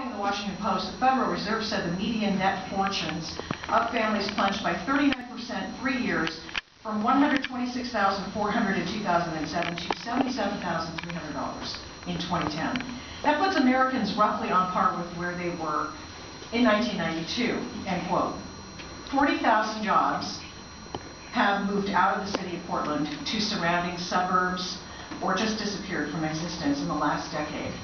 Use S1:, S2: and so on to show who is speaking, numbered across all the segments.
S1: Quoting the Washington Post, the Federal Reserve said the median net fortunes of families plunged by 39% in 3 years, from $126,400 in 2007 to $77,300 in 2010. That puts Americans roughly on par with where they were in 1992, end quote. 40,000 jobs have moved out of the city of Portland to surrounding suburbs or just disappeared from existence in the last decade,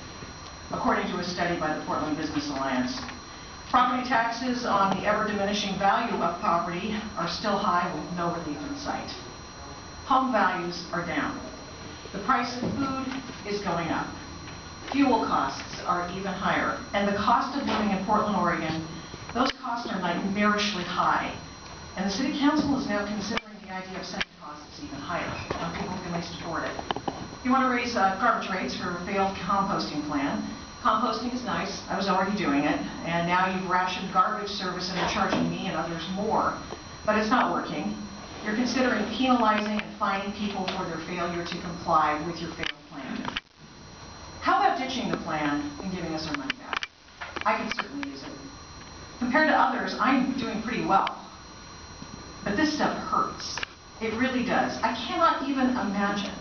S1: according to a study by the Portland Business Alliance. Property taxes on the ever-diminishing value of property are still high with no relief in sight. Home values are down. The price of food is going up. Fuel costs are even higher. And the cost of living in Portland, Oregon, those costs are nightmarishly high. And the City Council is now considering the idea of setting costs even higher on people who can at least afford it. You want to raise garbage rates for a failed composting plan. Composting is nice. I was already doing it. And now you've rationed garbage service and are charging me and others more. But it's not working. You're considering penalizing and fining people for their failure to comply with your failed plan. How about ditching the plan and giving us our money back? I could certainly use it. Compared to others, I'm doing pretty well. But this stuff hurts. It really does. I cannot even imagine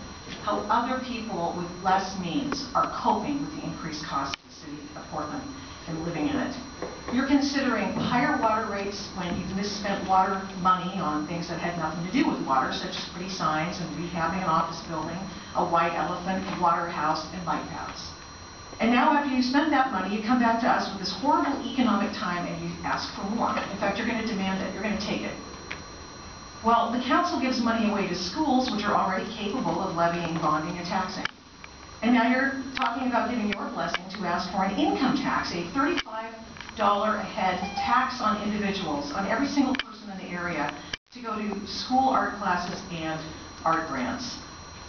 S1: how other people with less means are coping with the increased cost of the city of Portland and living in it. You're considering higher water rates when you've misspent water money on things that had nothing to do with water, such as pretty signs and rehabbing an office building, a white elephant, a water house, and bike paths. And now after you spend that money, you come back to us with this horrible economic time and you ask for more. In fact, you're going to demand it. You're going to take it. Well, the council gives money away to schools which are already capable of levying, bonding, and taxing. And now you're talking about giving your blessing to ask for an income tax, a $35 a head tax on individuals, on every single person in the area, to go to school art classes and art grants.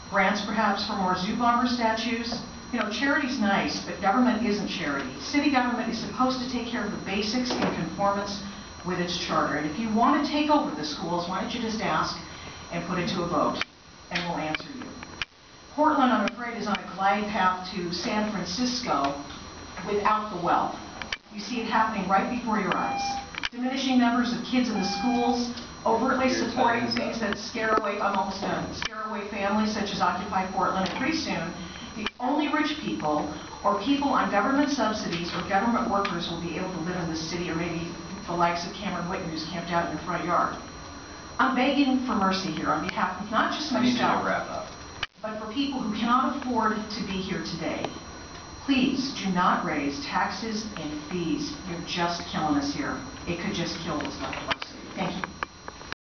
S1: Grants perhaps for more zoo bomber statues. You know, charity's nice, but government isn't charity. City government is supposed to take care of the basics in conformance with its charter. And if you want to take over the schools, why don't you just ask and put it to a vote, and we'll answer you. Portland, I'm afraid, is on a glide path to San Francisco without the wealth. You see it happening right before your eyes. Diminishing numbers of kids in the schools, overtly supporting things that scare away, I'm almost done, scare away families such as Occupy Portland, and pretty soon, the only rich people or people on government subsidies or government workers will be able to live in this city, or maybe the likes of Cameron Whitten, who's camped out in your front yard. I'm begging for mercy here on behalf of not just myself, but for people who cannot afford to be here today. Please do not raise taxes and fees. You're just killing us here. It could just kill us.